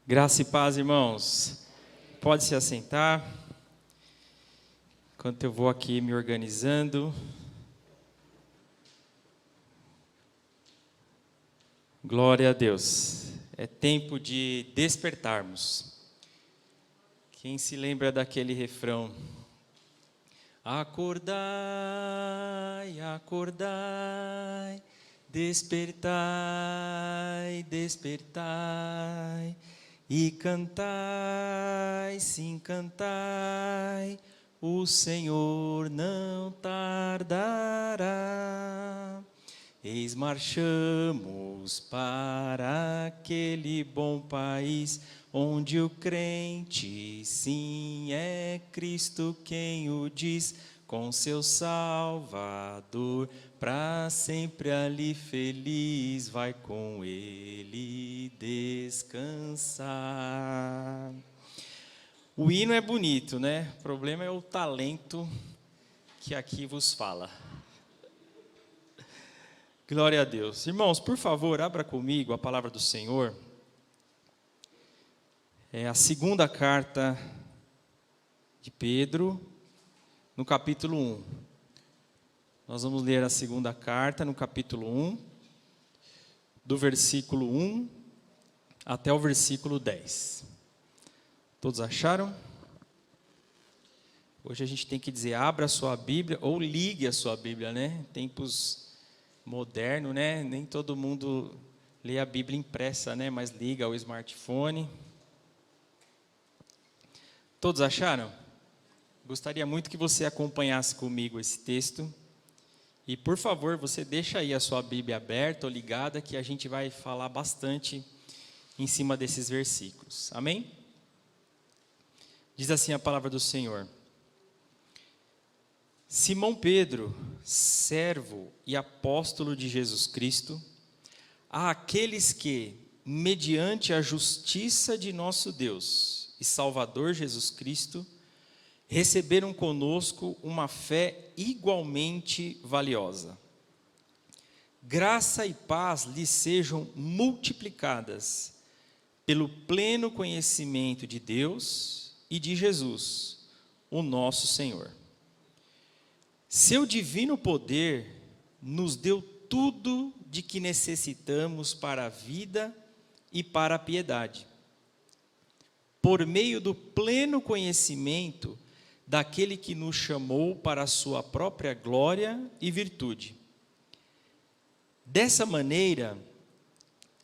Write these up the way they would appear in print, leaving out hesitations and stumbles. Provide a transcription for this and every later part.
Graça e paz, irmãos. Pode se assentar. Enquanto eu vou aqui me organizando. Glória a Deus. É tempo de despertarmos. Quem se lembra daquele refrão? Acordai, acordai, despertai, despertai. E cantai, sim, cantai, o Senhor não tardará. Eis marchamos para aquele bom país, onde o crente, sim, é Cristo quem o diz, com seu Salvador, para sempre ali feliz, vai com ele descansar. O hino é bonito, né? O problema é o talento que aqui vos fala. Glória a Deus. Irmãos, por favor, abra comigo a palavra do Senhor. É a segunda carta de Pedro, no capítulo 1. Nós vamos ler a segunda carta no capítulo 1, do versículo 1 até o versículo 10. Todos acharam? Hoje a gente tem que dizer, abra a sua Bíblia ou ligue a sua Bíblia, né? Tempos modernos, né? Nem todo mundo lê a Bíblia impressa, né? Mas liga ao smartphone. Todos acharam? Gostaria muito que você acompanhasse comigo esse texto. E, por favor, você deixa aí a sua Bíblia aberta ou ligada, que a gente vai falar bastante em cima desses versículos. Amém? Diz assim a palavra do Senhor. Simão Pedro, servo e apóstolo de Jesus Cristo, a aqueles que, mediante a justiça de nosso Deus e Salvador Jesus Cristo, receberam conosco uma fé igualmente valiosa. Graça e paz lhes sejam multiplicadas pelo pleno conhecimento de Deus e de Jesus, o nosso Senhor. Seu divino poder nos deu tudo de que necessitamos para a vida e para a piedade, por meio do pleno conhecimento daquele que nos chamou para a sua própria glória e virtude. Dessa maneira,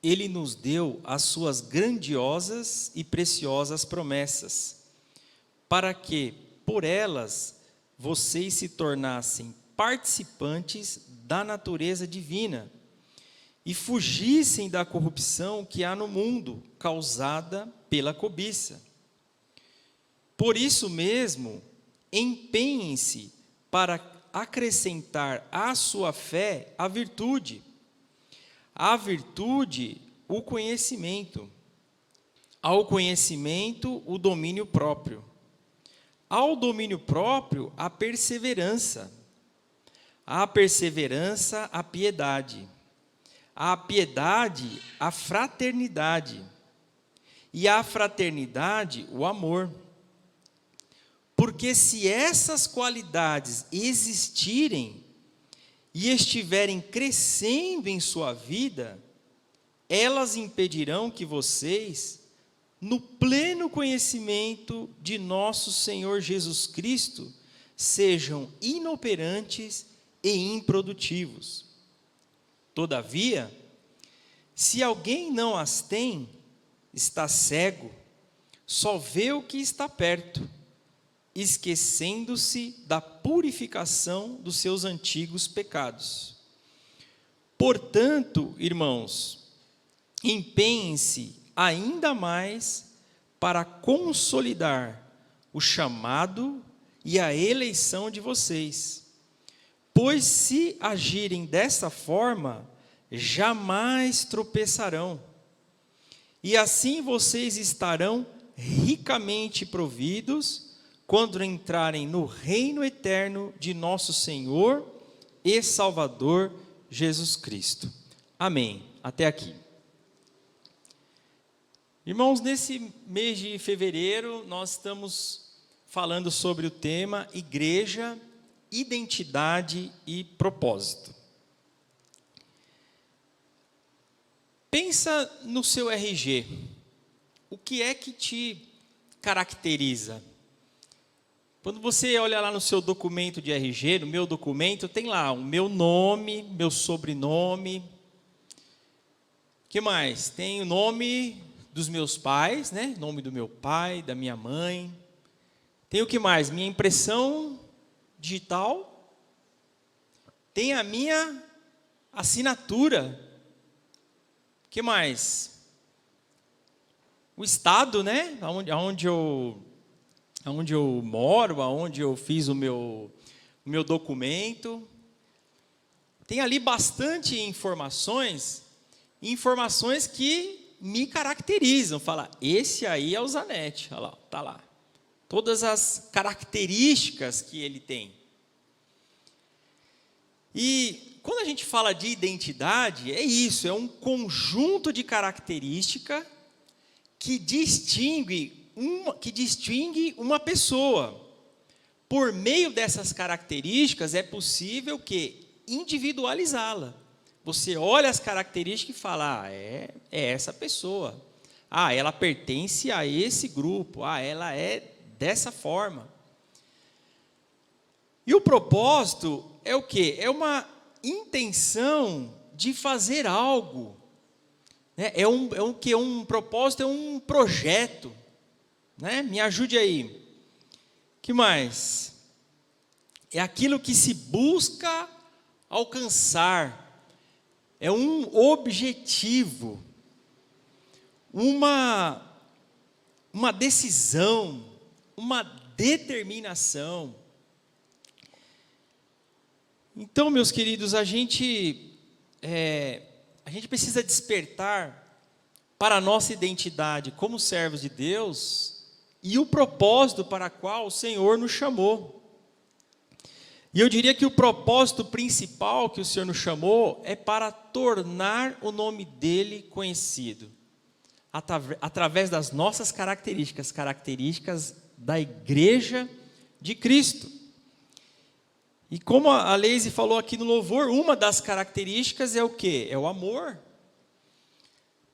ele nos deu as suas grandiosas e preciosas promessas, para que, por elas, vocês se tornassem participantes da natureza divina e fugissem da corrupção que há no mundo, causada pela cobiça. Por isso mesmo, empenhem-se para acrescentar à sua fé a virtude, o conhecimento, ao conhecimento, o domínio próprio, ao domínio próprio, a perseverança, a piedade, a fraternidade, e a fraternidade, o amor. Porque se essas qualidades existirem e estiverem crescendo em sua vida, elas impedirão que vocês, no pleno conhecimento de nosso Senhor Jesus Cristo, sejam inoperantes e improdutivos. Todavia, se alguém não as tem, está cego, só vê o que está perto, esquecendo-se da purificação dos seus antigos pecados. Portanto, irmãos, empenhem-se ainda mais para consolidar o chamado e a eleição de vocês. Pois se agirem dessa forma, jamais tropeçarão. E assim vocês estarão ricamente providos quando entrarem no reino eterno de nosso Senhor e Salvador Jesus Cristo. Amém. Até aqui. Irmãos, nesse mês de fevereiro, nós estamos falando sobre o tema Igreja, Identidade e Propósito. Pensa no seu RG. O que é que te caracteriza? Quando você olha lá no seu documento de RG, no meu documento, tem lá o meu nome, meu sobrenome. O que mais? Tem o nome dos meus pais, né? Nome do meu pai, da minha mãe. Tem o que mais? Minha impressão digital. Tem a minha assinatura. O que mais? O estado, né? Aonde eu moro, aonde eu fiz o meu documento. Tem ali bastante informações que me caracterizam. Fala, esse aí é o Zanetti, olha lá, tá lá. Todas as características que ele tem. E quando a gente fala de identidade, é isso, é um conjunto de características que distingue uma pessoa. Por meio dessas características é possível que individualizá-la. Você olha as características e fala, é essa pessoa. Ela pertence a esse grupo. Ela é dessa forma. E o propósito é o quê? É uma intenção de fazer algo. Um propósito, é um projeto. Né? Me ajude aí. O que mais? É aquilo que se busca alcançar. É um objetivo. Uma decisão. Uma determinação. Então, meus queridos, a gente precisa despertar para a nossa identidade como servos de Deus e o propósito para o qual o Senhor nos chamou. E eu diria que o propósito principal que o Senhor nos chamou é para tornar o nome dEle conhecido, através das nossas características da Igreja de Cristo. E como a Leise falou aqui no louvor, uma das características é o quê? É o amor.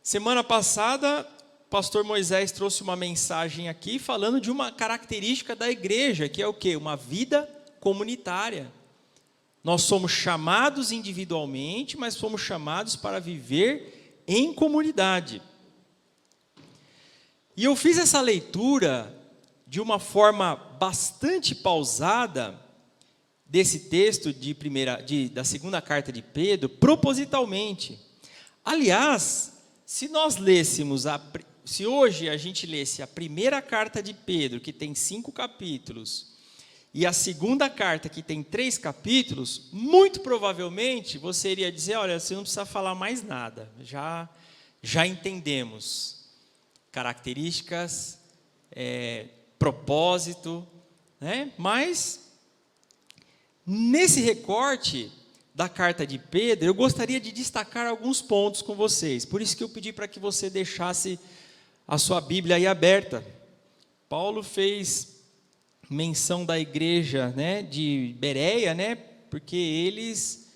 Semana passada, o pastor Moisés trouxe uma mensagem aqui falando de uma característica da igreja, que é o quê? Uma vida comunitária. Nós somos chamados individualmente, mas somos chamados para viver em comunidade. E eu fiz essa leitura de uma forma bastante pausada desse texto da segunda carta de Pedro, propositalmente. Aliás, se hoje a gente lesse a primeira carta de Pedro, que tem 5 capítulos, e a segunda carta, que tem 3 capítulos, muito provavelmente você iria dizer, olha, você não precisa falar mais nada, já entendemos características, propósito, né? Mas nesse recorte da carta de Pedro, eu gostaria de destacar alguns pontos com vocês. Por isso que eu pedi para que você deixasse a sua Bíblia aí aberta. Paulo fez menção da igreja, né, de Bereia, né, porque eles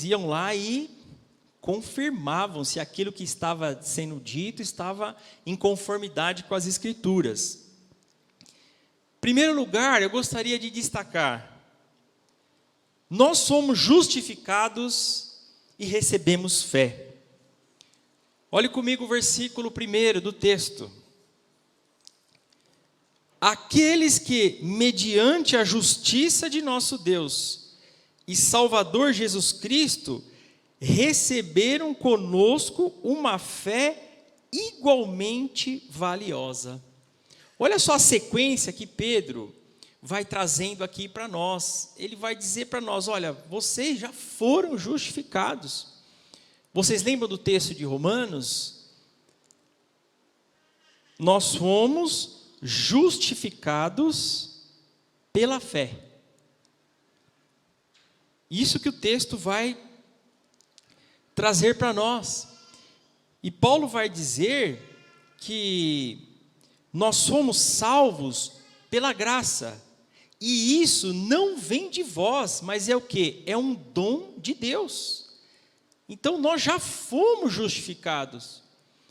iam lá e confirmavam se aquilo que estava sendo dito estava em conformidade com as Escrituras. Em primeiro lugar, eu gostaria de destacar: nós somos justificados e recebemos fé. Olhe comigo o versículo 1 do texto. Aqueles que, mediante a justiça de nosso Deus e Salvador Jesus Cristo, receberam conosco uma fé igualmente valiosa. Olha só a sequência que Pedro vai trazendo aqui para nós. Ele vai dizer para nós, olha, vocês já foram justificados. Vocês lembram do texto de Romanos? Nós fomos justificados pela fé. Isso que o texto vai trazer para nós. E Paulo vai dizer que nós somos salvos pela graça. E isso não vem de vós, mas é o quê? É um dom de Deus. Então nós já fomos justificados,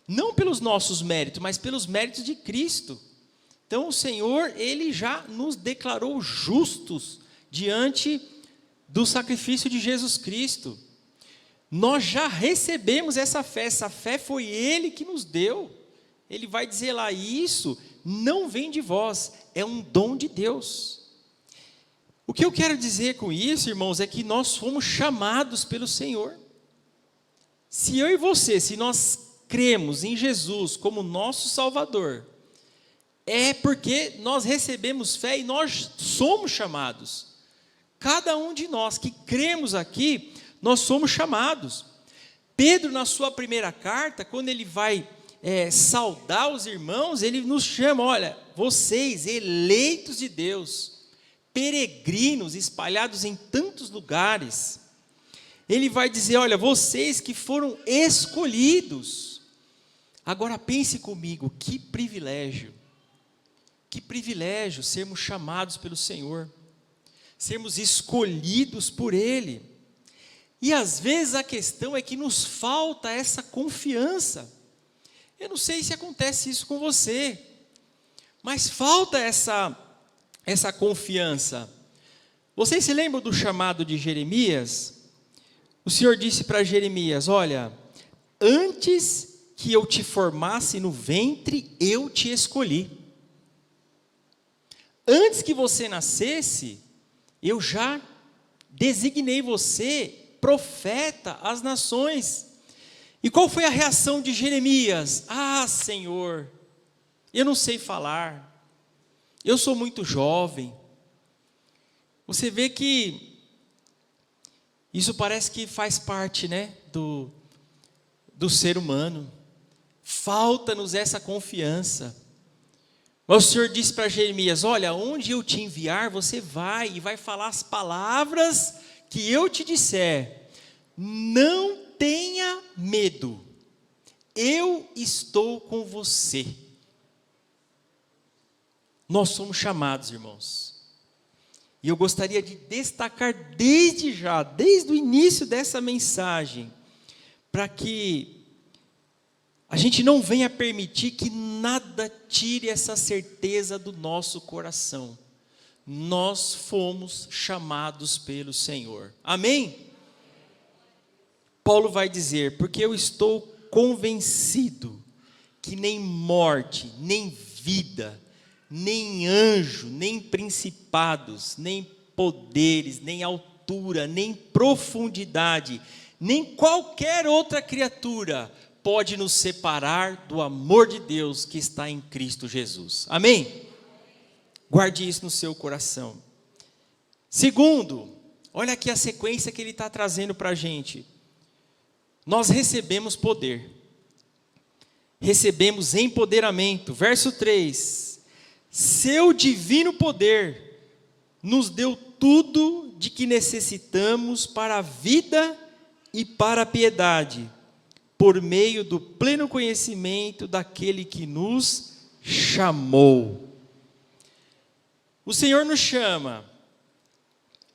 não pelos nossos méritos, mas pelos méritos de Cristo. Então o Senhor, Ele já nos declarou justos diante do sacrifício de Jesus Cristo. Nós já recebemos essa fé foi Ele que nos deu. Ele vai dizer lá, isso não vem de vós, é um dom de Deus. O que eu quero dizer com isso, irmãos, é que nós fomos chamados pelo Senhor. Se eu e você, se nós cremos em Jesus como nosso Salvador, é porque nós recebemos fé e nós somos chamados. Cada um de nós que cremos aqui, nós somos chamados. Pedro, na sua primeira carta, quando ele vai saudar os irmãos, ele nos chama, olha, vocês, eleitos de Deus, peregrinos espalhados em tantos lugares, ele vai dizer, olha, vocês que foram escolhidos. Agora pense comigo, que privilégio sermos chamados pelo Senhor, sermos escolhidos por Ele. E às vezes a questão é que nos falta essa confiança. Eu não sei se acontece isso com você, mas falta essa confiança. Vocês se lembram do chamado de Jeremias? O Senhor disse para Jeremias, olha, antes que eu te formasse no ventre, eu te escolhi. Antes que você nascesse, eu já designei você profeta às nações. E qual foi a reação de Jeremias? Ah, Senhor, eu não sei falar, eu sou muito jovem. Você vê que isso parece que faz parte, né, do ser humano. Falta-nos essa confiança. Mas o Senhor disse para Jeremias, olha, onde eu te enviar, você vai e vai falar as palavras que eu te disser. Não tenha medo, eu estou com você. Nós somos chamados, irmãos. E eu gostaria de destacar desde o início dessa mensagem, para que a gente não venha permitir que nada tire essa certeza do nosso coração. Nós fomos chamados pelo Senhor. Amém? Paulo vai dizer, porque eu estou convencido que nem morte, nem vida, nem anjo, nem principados, nem poderes, nem altura, nem profundidade, nem qualquer outra criatura pode nos separar do amor de Deus que está em Cristo Jesus. Amém? Guarde isso no seu coração. Segundo, olha aqui a sequência que ele está trazendo para a gente. Nós recebemos poder, recebemos empoderamento. Verso 3, seu divino poder nos deu tudo de que necessitamos para a vida e para a piedade, por meio do pleno conhecimento daquele que nos chamou. O Senhor nos chama,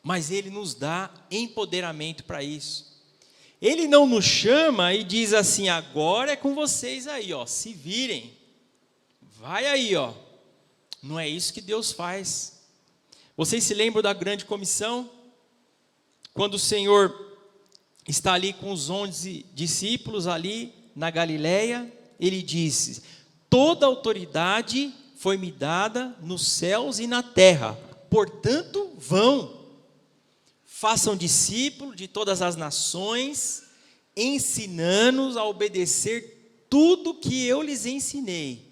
mas Ele nos dá empoderamento para isso. Ele não nos chama e diz assim, agora é com vocês aí, ó, se virem, vai aí, ó. Não é isso que Deus faz. Vocês se lembram da grande comissão? Quando o Senhor está ali com os 11 discípulos ali na Galileia, Ele disse, toda autoridade foi-me dada nos céus e na terra, portanto vão. Façam discípulos de todas as nações, ensinando-os a obedecer tudo que eu lhes ensinei.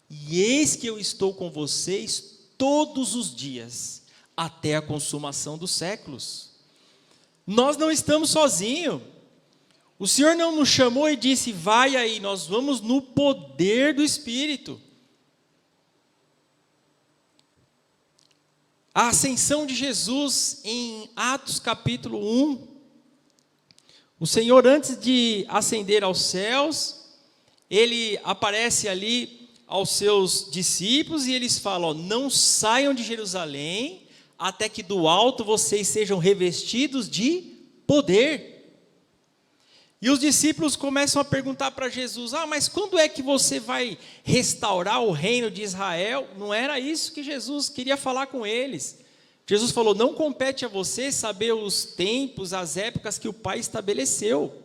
E eis que eu estou com vocês todos os dias, até a consumação dos séculos. Nós não estamos sozinhos. O Senhor não nos chamou e disse, vai aí, nós vamos no poder do Espírito. A ascensão de Jesus em Atos capítulo 1, o Senhor antes de ascender aos céus, ele aparece ali aos seus discípulos e eles falam: não saiam de Jerusalém até que do alto vocês sejam revestidos de poder. E os discípulos começam a perguntar para Jesus: mas quando é que você vai restaurar o reino de Israel? Não era isso que Jesus queria falar com eles. Jesus falou: não compete a você saber os tempos, as épocas que o Pai estabeleceu,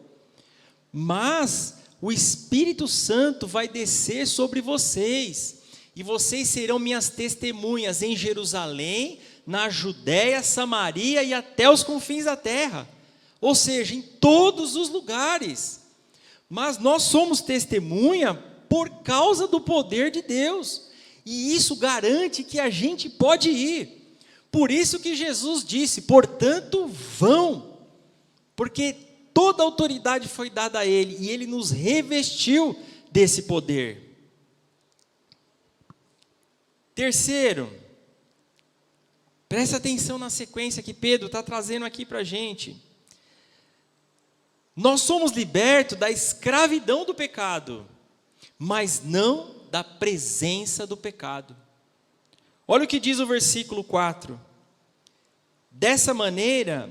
mas o Espírito Santo vai descer sobre vocês, e vocês serão minhas testemunhas em Jerusalém, na Judéia, Samaria e até os confins da terra. Ou seja, em todos os lugares. Mas nós somos testemunha por causa do poder de Deus. E isso garante que a gente pode ir. Por isso que Jesus disse: portanto, vão. Porque toda a autoridade foi dada a Ele. E Ele nos revestiu desse poder. Terceiro, presta atenção na sequência que Pedro está trazendo aqui para a gente. Nós somos libertos da escravidão do pecado, mas não da presença do pecado. Olha o que diz o versículo 4. Dessa maneira,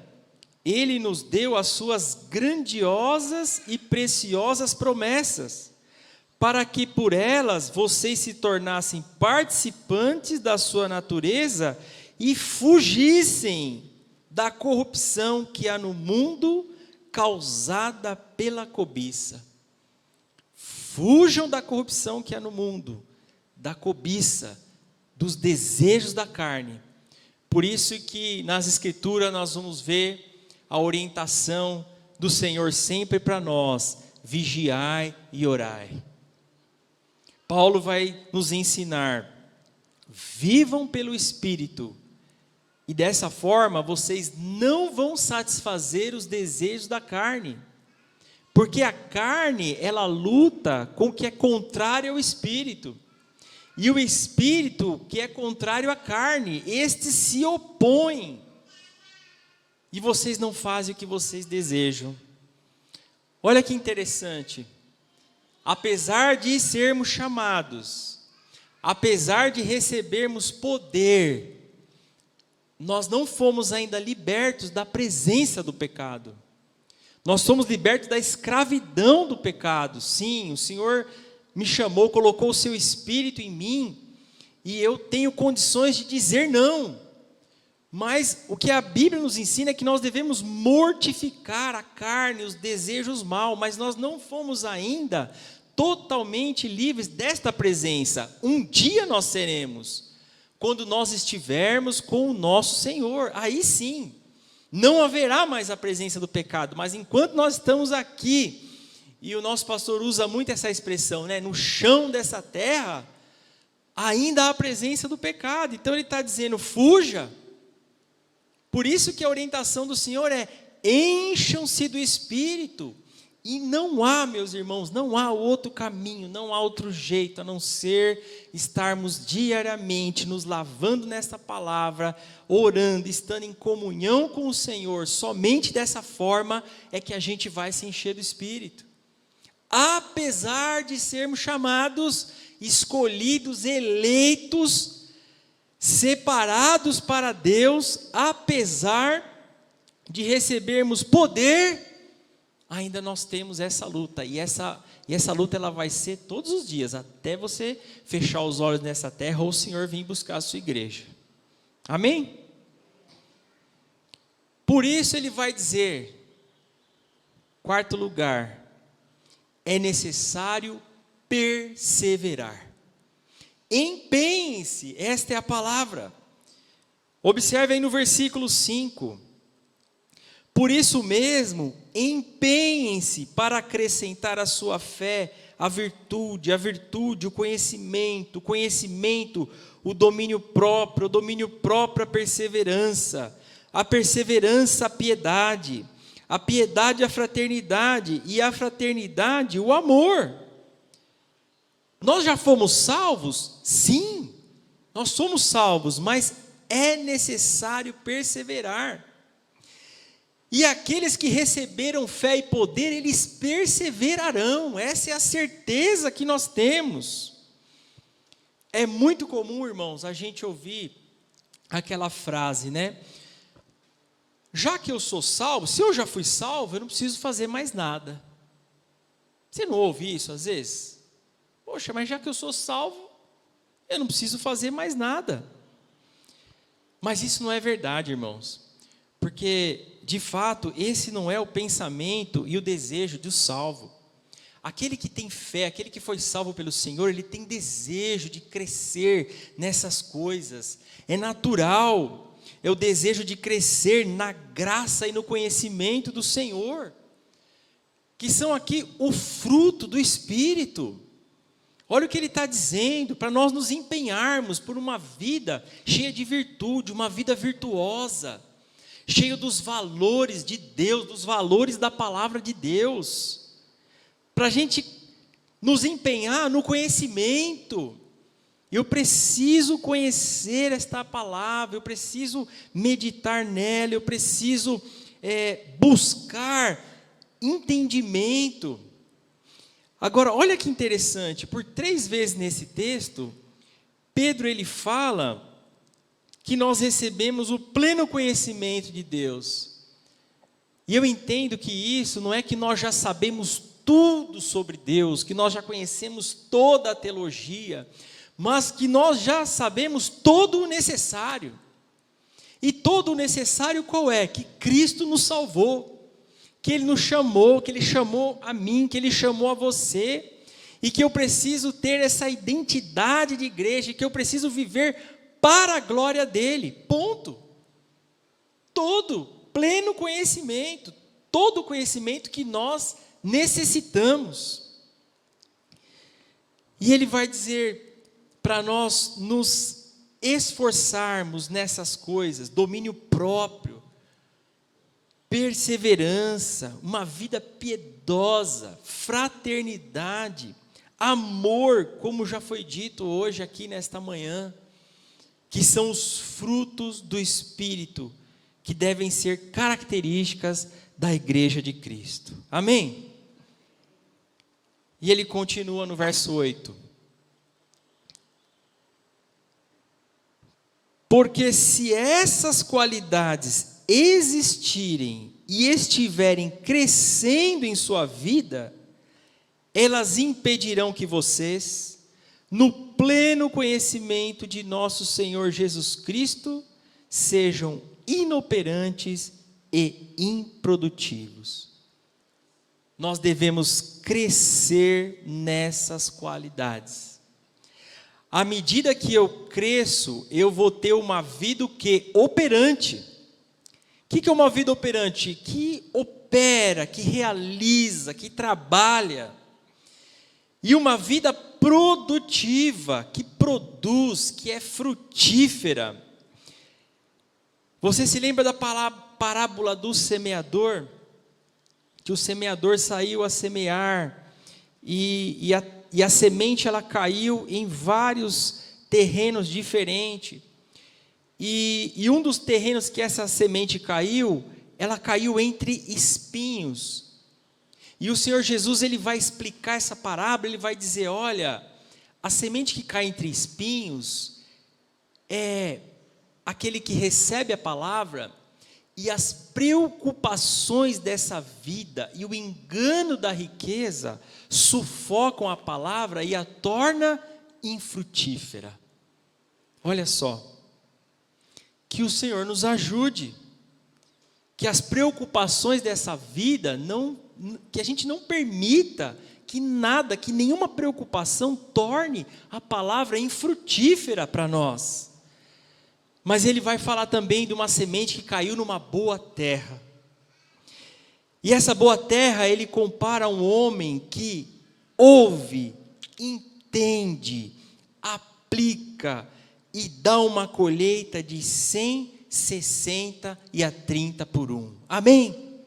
Ele nos deu as suas grandiosas e preciosas promessas, para que por elas vocês se tornassem participantes da sua natureza e fugissem da corrupção que há no mundo, causada pela cobiça. Fujam da corrupção que há no mundo, da cobiça, dos desejos da carne. Por isso que nas Escrituras nós vamos ver a orientação do Senhor sempre para nós: vigiai e orai. Paulo vai nos ensinar: vivam pelo Espírito, e dessa forma vocês não vão satisfazer os desejos da carne, porque a carne, ela luta com o que é contrário ao Espírito, e o Espírito, que é contrário à carne, estes se opõem, e vocês não fazem o que vocês desejam. Olha que interessante, apesar de sermos chamados, apesar de recebermos poder, nós não fomos ainda libertos da presença do pecado. Nós somos libertos da escravidão do pecado. Sim, o Senhor me chamou, colocou o seu Espírito em mim, e eu tenho condições de dizer não. Mas o que a Bíblia nos ensina é que nós devemos mortificar a carne, os desejos maus, mas nós não fomos ainda totalmente livres desta presença. Um dia nós seremos, quando nós estivermos com o nosso Senhor. Aí sim, não haverá mais a presença do pecado, mas enquanto nós estamos aqui, e o nosso pastor usa muito essa expressão, né, no chão dessa terra, ainda há a presença do pecado. Então ele está dizendo: fuja. Por isso que a orientação do Senhor é: encham-se do Espírito. E não há, meus irmãos, não há outro caminho, não há outro jeito a não ser estarmos diariamente nos lavando nesta palavra, orando, estando em comunhão com o Senhor. Somente dessa forma é que a gente vai se encher do Espírito. Apesar de sermos chamados, escolhidos, eleitos, separados para Deus, apesar de recebermos poder, ainda nós temos essa luta, e essa luta ela vai ser todos os dias, até você fechar os olhos nessa terra, ou o Senhor vir buscar a sua igreja. Amém? Por isso ele vai dizer, quarto lugar, é necessário perseverar. Empenhe-se, esta é a palavra. Observe aí no versículo 5. Por isso mesmo, empenhem-se para acrescentar à sua fé a virtude, o conhecimento, o domínio próprio, a perseverança, a piedade, a fraternidade, e a fraternidade, o amor. Nós já fomos salvos? Sim, nós somos salvos, mas é necessário perseverar. E aqueles que receberam fé e poder, eles perseverarão. Essa é a certeza que nós temos. É muito comum, irmãos, a gente ouvir aquela frase, né? Já que eu sou salvo, se eu já fui salvo, eu não preciso fazer mais nada. Você não ouve isso às vezes? Poxa, mas já que eu sou salvo, eu não preciso fazer mais nada. Mas isso não é verdade, irmãos. Porque, de fato, esse não é o pensamento e o desejo do salvo. Aquele que tem fé, aquele que foi salvo pelo Senhor, ele tem desejo de crescer nessas coisas. É natural, é o desejo de crescer na graça e no conhecimento do Senhor, que são aqui o fruto do Espírito. Olha o que ele está dizendo, para nós nos empenharmos por uma vida cheia de virtude, uma vida virtuosa, cheia dos valores de Deus, dos valores da palavra de Deus, para a gente nos empenhar no conhecimento. Eu preciso conhecer esta palavra, eu preciso meditar nela, eu preciso buscar entendimento. Agora, olha que interessante, por 3 vezes nesse texto, Pedro ele fala que nós recebemos o pleno conhecimento de Deus. E eu entendo que isso não é que nós já sabemos tudo sobre Deus, que nós já conhecemos toda a teologia, mas que nós já sabemos todo o necessário. E todo o necessário qual é? Que Cristo nos salvou, que Ele nos chamou, que Ele chamou a mim, que Ele chamou a você, e que eu preciso ter essa identidade de igreja, que eu preciso viver para a glória dEle, ponto. Todo pleno conhecimento, todo o conhecimento que nós necessitamos. E Ele vai dizer para nós nos esforçarmos nessas coisas, domínio próprio, perseverança, uma vida piedosa, fraternidade, amor, como já foi dito hoje aqui nesta manhã, que são os frutos do Espírito, que devem ser características da igreja de Cristo. Amém? E ele continua no verso 8. Porque se essas qualidades existirem e estiverem crescendo em sua vida, elas impedirão que vocês, no pleno conhecimento de nosso Senhor Jesus Cristo, sejam inoperantes e improdutivos. Nós devemos crescer nessas qualidades. À medida que eu cresço, eu vou ter uma vida operante. O que é uma vida operante? Que opera, que realiza, que trabalha. E uma vida produtiva, que produz, que é frutífera. Você se lembra da parábola do semeador? Que o semeador saiu a semear e a semente ela caiu em vários terrenos diferentes. E um dos terrenos que essa semente caiu, ela caiu entre espinhos. E o Senhor Jesus ele vai explicar essa parábola, ele vai dizer, olha, a semente que cai entre espinhos é aquele que recebe a palavra e as preocupações dessa vida e o engano da riqueza sufocam a palavra e a torna infrutífera. Olha só, que o Senhor nos ajude, que as preocupações dessa vida, que a gente não permita que nada, que nenhuma preocupação torne a palavra infrutífera para nós. Mas ele vai falar também de uma semente que caiu numa boa terra. E essa boa terra, ele compara a um homem que ouve, entende, aplica e dá uma colheita de 100, 60 e a 30 por 1. Amém?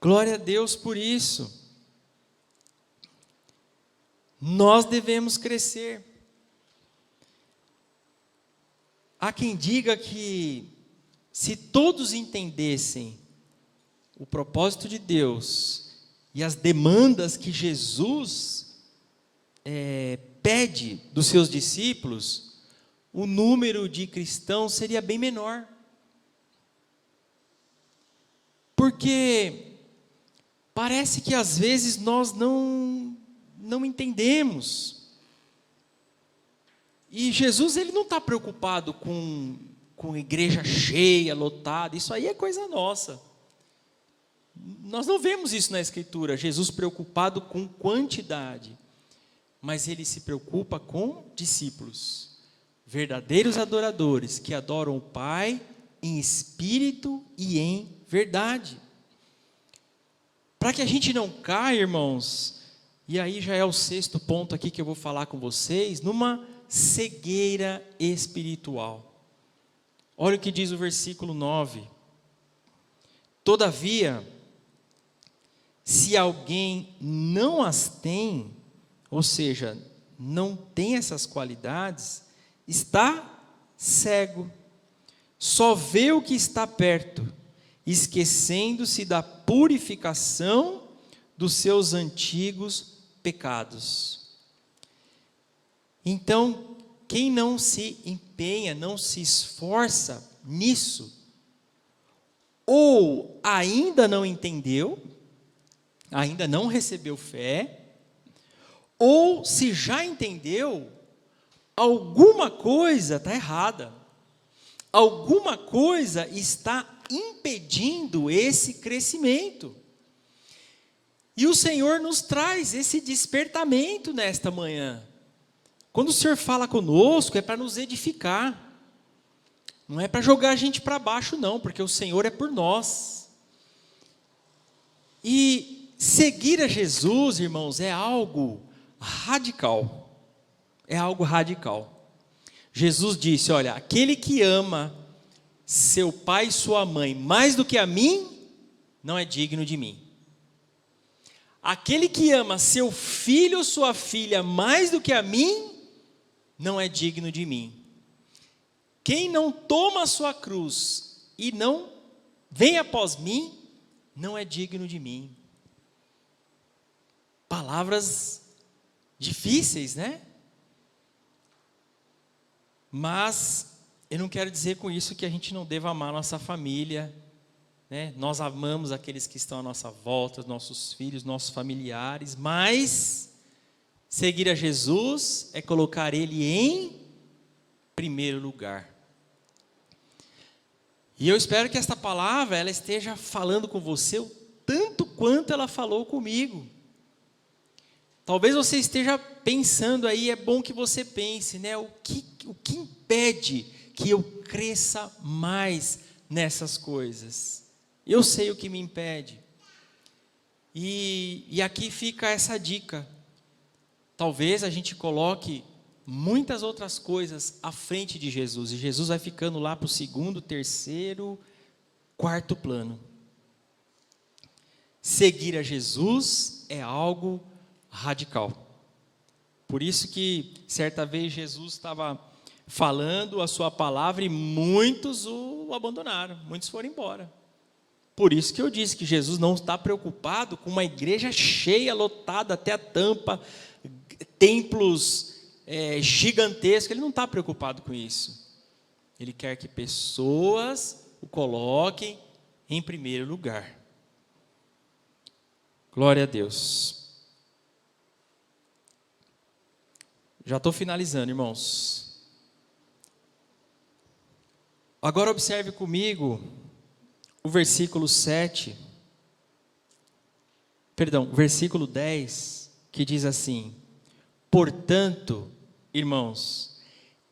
Glória a Deus por isso. Nós devemos crescer. Há quem diga que se todos entendessem o propósito de Deus e as demandas que Jesus pede dos seus discípulos, o número de cristãos seria bem menor. Porque parece que às vezes nós não entendemos. E Jesus, ele não está preocupado com igreja cheia, lotada, isso aí é coisa nossa. Nós não vemos isso na Escritura, Jesus preocupado com quantidade, mas ele se preocupa com discípulos, verdadeiros adoradores, que adoram o Pai em espírito e em verdade. Para que a gente não caia, irmãos, e aí já é o 6º ponto aqui que eu vou falar com vocês, numa cegueira espiritual. Olha o que diz o versículo 9. Todavia, se alguém não as tem, ou seja, não tem essas qualidades, está cego, só vê o que está perto, esquecendo-se da purificação dos seus antigos pecados. Então, quem não se empenha, não se esforça nisso, ou ainda não entendeu, ainda não recebeu fé, ou se já entendeu, alguma coisa está errada, alguma coisa está impedindo esse crescimento. E o Senhor nos traz esse despertamento nesta manhã. Quando o Senhor fala conosco, é para nos edificar. Não é para jogar a gente para baixo, não, porque o Senhor é por nós. E seguir a Jesus, irmãos, é algo radical. É algo radical. Jesus disse, olha, aquele que ama seu pai e sua mãe mais do que a mim, não é digno de mim. Aquele que ama seu filho ou sua filha mais do que a mim, não é digno de mim. Quem não toma a sua cruz e não vem após mim, não é digno de mim. Palavras difíceis, né? Mas eu não quero dizer com isso que a gente não deva amar a nossa família, né? Nós amamos aqueles que estão à nossa volta, nossos filhos, nossos familiares, mas seguir a Jesus é colocar Ele em primeiro lugar. E eu espero que esta palavra ela esteja falando com você o tanto quanto ela falou comigo. Talvez você esteja pensando aí, é bom que você pense, né? O que impede que eu cresça mais nessas coisas? Eu sei o que me impede. E aqui fica essa dica. Talvez a gente coloque muitas outras coisas à frente de Jesus, e Jesus vai ficando lá para o 2º, 3º, 4º plano. Seguir a Jesus é algo radical. Por isso que certa vez Jesus estava falando a sua palavra e muitos o abandonaram, muitos foram embora. Por isso que eu disse que Jesus não está preocupado com uma igreja cheia, lotada até a tampa, templos gigantescos, ele não está preocupado com isso. Ele quer que pessoas o coloquem em primeiro lugar. Glória a Deus. Já estou finalizando, irmãos. Agora observe comigo o versículo 7. Perdão, versículo 10, que diz assim: portanto, irmãos,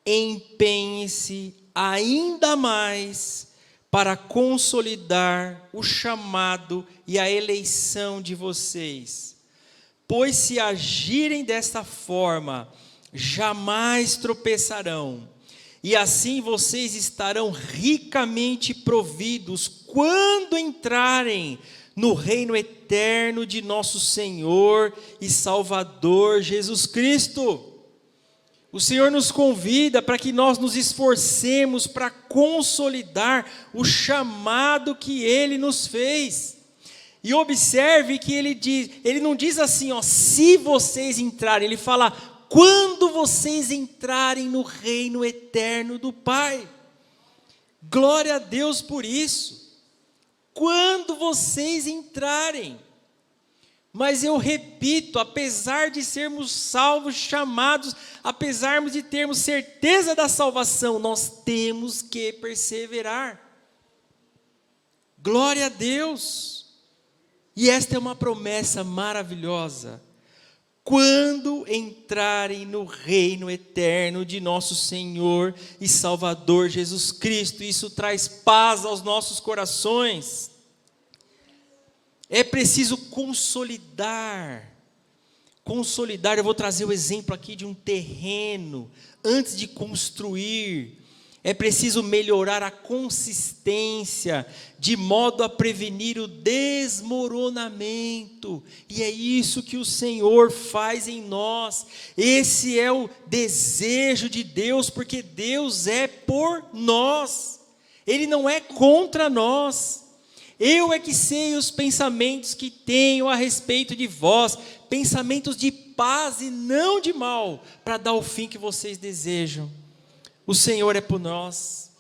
empenhem-se ainda mais para consolidar o chamado e a eleição de vocês, pois se agirem desta forma, jamais tropeçarão, e assim vocês estarão ricamente providos quando entrarem no reino eterno de nosso Senhor e Salvador Jesus Cristo. O Senhor nos convida para que nós nos esforcemos para consolidar o chamado que Ele nos fez. E observe que ele não diz assim, ó, se vocês entrarem, ele fala, quando vocês entrarem no reino eterno do Pai. Glória a Deus por isso. Quando vocês entrarem. Mas eu repito, apesar de sermos salvos, chamados, apesar de termos certeza da salvação, nós temos que perseverar. Glória a Deus. E esta é uma promessa maravilhosa. Quando entrarem no reino eterno de nosso Senhor e Salvador Jesus Cristo, isso traz paz aos nossos corações. É preciso consolidar, eu vou trazer o exemplo aqui de um terreno, antes de construir, é preciso melhorar a consistência, de modo a prevenir o desmoronamento, e é isso que o Senhor faz em nós, esse é o desejo de Deus, porque Deus é por nós, Ele não é contra nós. Eu é que sei os pensamentos que tenho a respeito de vós, pensamentos de paz e não de mal, para dar o fim que vocês desejam. O Senhor é por nós,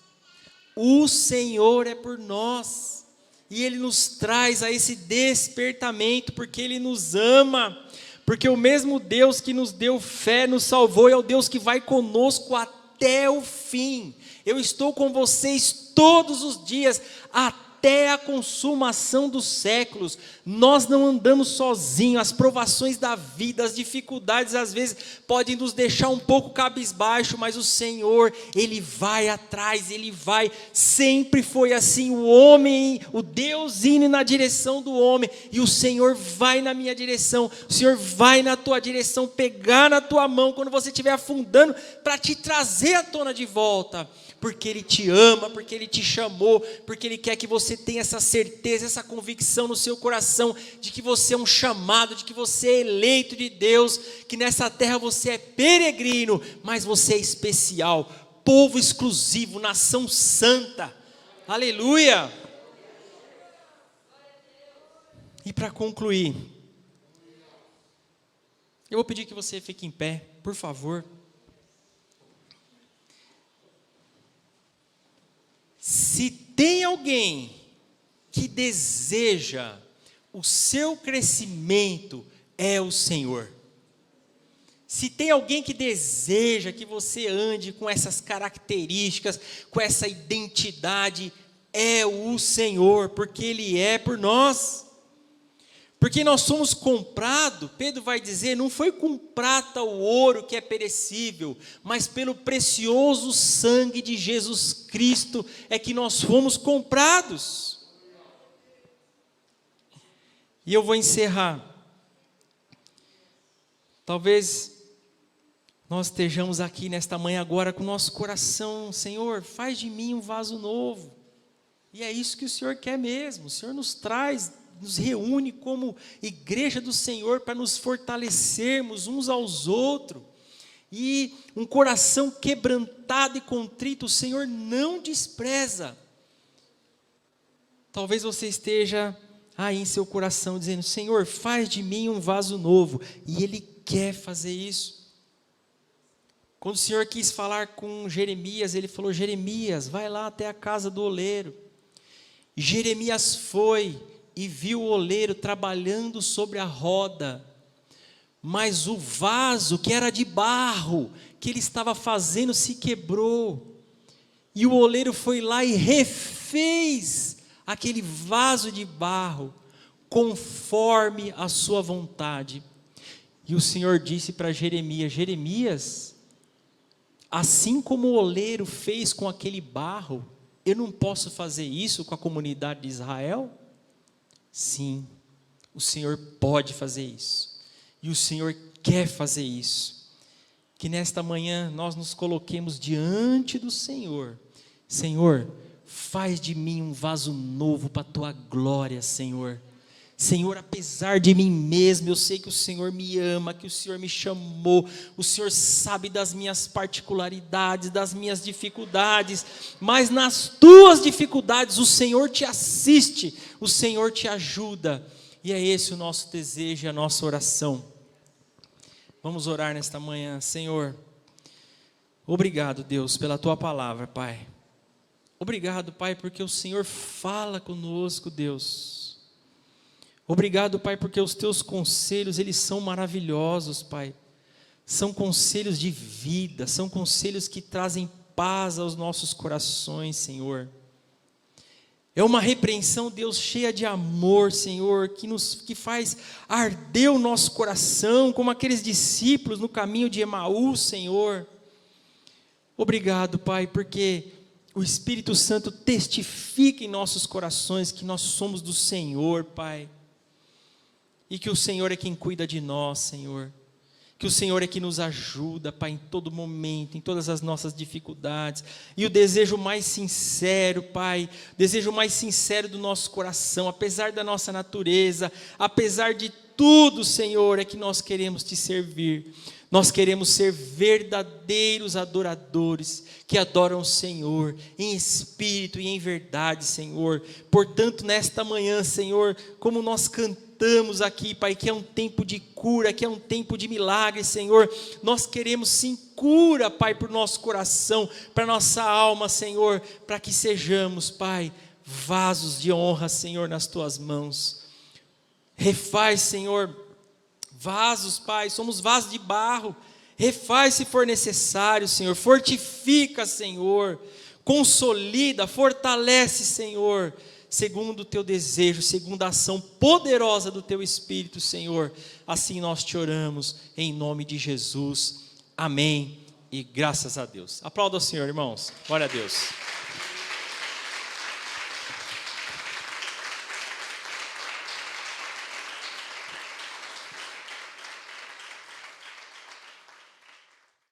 o Senhor é por nós, e Ele nos traz a esse despertamento, porque Ele nos ama, porque o mesmo Deus que nos deu fé, nos salvou, é o Deus que vai conosco até o fim. Eu estou com vocês todos os dias, até a consumação dos séculos. Nós não andamos sozinhos, as provações da vida, as dificuldades às vezes podem nos deixar um pouco cabisbaixo, mas o Senhor, Ele vai atrás, Ele vai, sempre foi assim, o homem, o Deus indo na direção do homem, e o Senhor vai na minha direção, o Senhor vai na tua direção, pegar na tua mão, quando você estiver afundando, para te trazer à tona de volta, porque Ele te ama, porque Ele te chamou, porque Ele quer que você tenha essa certeza, essa convicção no seu coração, de que você é um chamado, de que você é eleito de Deus, que nessa terra você é peregrino, mas você é especial, povo exclusivo, nação santa, aleluia. E para concluir, eu vou pedir que você fique em pé, por favor. Se tem alguém que deseja o seu crescimento, é o Senhor. Se tem alguém que deseja que você ande com essas características, com essa identidade, é o Senhor, porque Ele é por nós. Porque nós somos comprados, Pedro vai dizer, não foi com prata ou ouro que é perecível, mas pelo precioso sangue de Jesus Cristo é que nós fomos comprados. E eu vou encerrar. Talvez nós estejamos aqui nesta manhã agora com o nosso coração, Senhor, faz de mim um vaso novo. E é isso que o Senhor quer mesmo, o Senhor nos traz, nos reúne como igreja do Senhor para nos fortalecermos uns aos outros, e um coração quebrantado e contrito, o Senhor não despreza. Talvez você esteja aí em seu coração dizendo, Senhor, faz de mim um vaso novo, e Ele quer fazer isso. Quando o Senhor quis falar com Jeremias, Ele falou, Jeremias, vai lá até a casa do oleiro. E Jeremias foi, e viu o oleiro trabalhando sobre a roda, mas o vaso que era de barro, que ele estava fazendo, se quebrou, e o oleiro foi lá e refez aquele vaso de barro, conforme a sua vontade. E o Senhor disse para Jeremias, Jeremias, assim como o oleiro fez com aquele barro, eu não posso fazer isso com a comunidade de Israel? Sim, o Senhor pode fazer isso, e o Senhor quer fazer isso, que nesta manhã nós nos coloquemos diante do Senhor, Senhor, faz de mim um vaso novo para a Tua glória, Senhor, Senhor, apesar de mim mesmo, eu sei que o Senhor me ama, que o Senhor me chamou, o Senhor sabe das minhas particularidades, das minhas dificuldades, mas nas tuas dificuldades o Senhor te assiste, o Senhor te ajuda, E é esse o nosso desejo e a nossa oração. Vamos orar nesta manhã. Senhor, obrigado, Deus, pela Tua palavra, Pai. Obrigado, Pai, porque o Senhor fala conosco, Deus. Obrigado, Pai, porque os Teus conselhos, eles são maravilhosos, Pai. São conselhos de vida, são conselhos que trazem paz aos nossos corações, Senhor. É uma repreensão, Deus, cheia de amor, Senhor, que faz arder o nosso coração, como aqueles discípulos no caminho de Emaús, Senhor. Obrigado, Pai, porque o Espírito Santo testifica em nossos corações que nós somos do Senhor, Pai. E que o Senhor é quem cuida de nós, Senhor. Que o Senhor é que nos ajuda, Pai, em todo momento, em todas as nossas dificuldades. E o desejo mais sincero, Pai, desejo mais sincero do nosso coração, apesar da nossa natureza, apesar de tudo, Senhor, é que nós queremos Te servir. Nós queremos ser verdadeiros adoradores, que adoram o Senhor, em espírito e em verdade, Senhor. Portanto, nesta manhã, Senhor, como nós cantamos aqui, Pai, que é um tempo de cura, que é um tempo de milagre, Senhor, nós queremos sim cura, Pai, para o nosso coração, para a nossa alma, Senhor, para que sejamos, Pai, vasos de honra, Senhor, nas Tuas mãos. Refaz, Senhor, vasos, Pai, somos vasos de barro. Refaz se for necessário, Senhor. Fortifica, Senhor. Consolida, fortalece, Senhor, segundo o Teu desejo, segundo a ação poderosa do Teu Espírito, Senhor. Assim nós Te oramos, em nome de Jesus. Amém. E graças a Deus. Aplauda o Senhor, irmãos. Glória a Deus.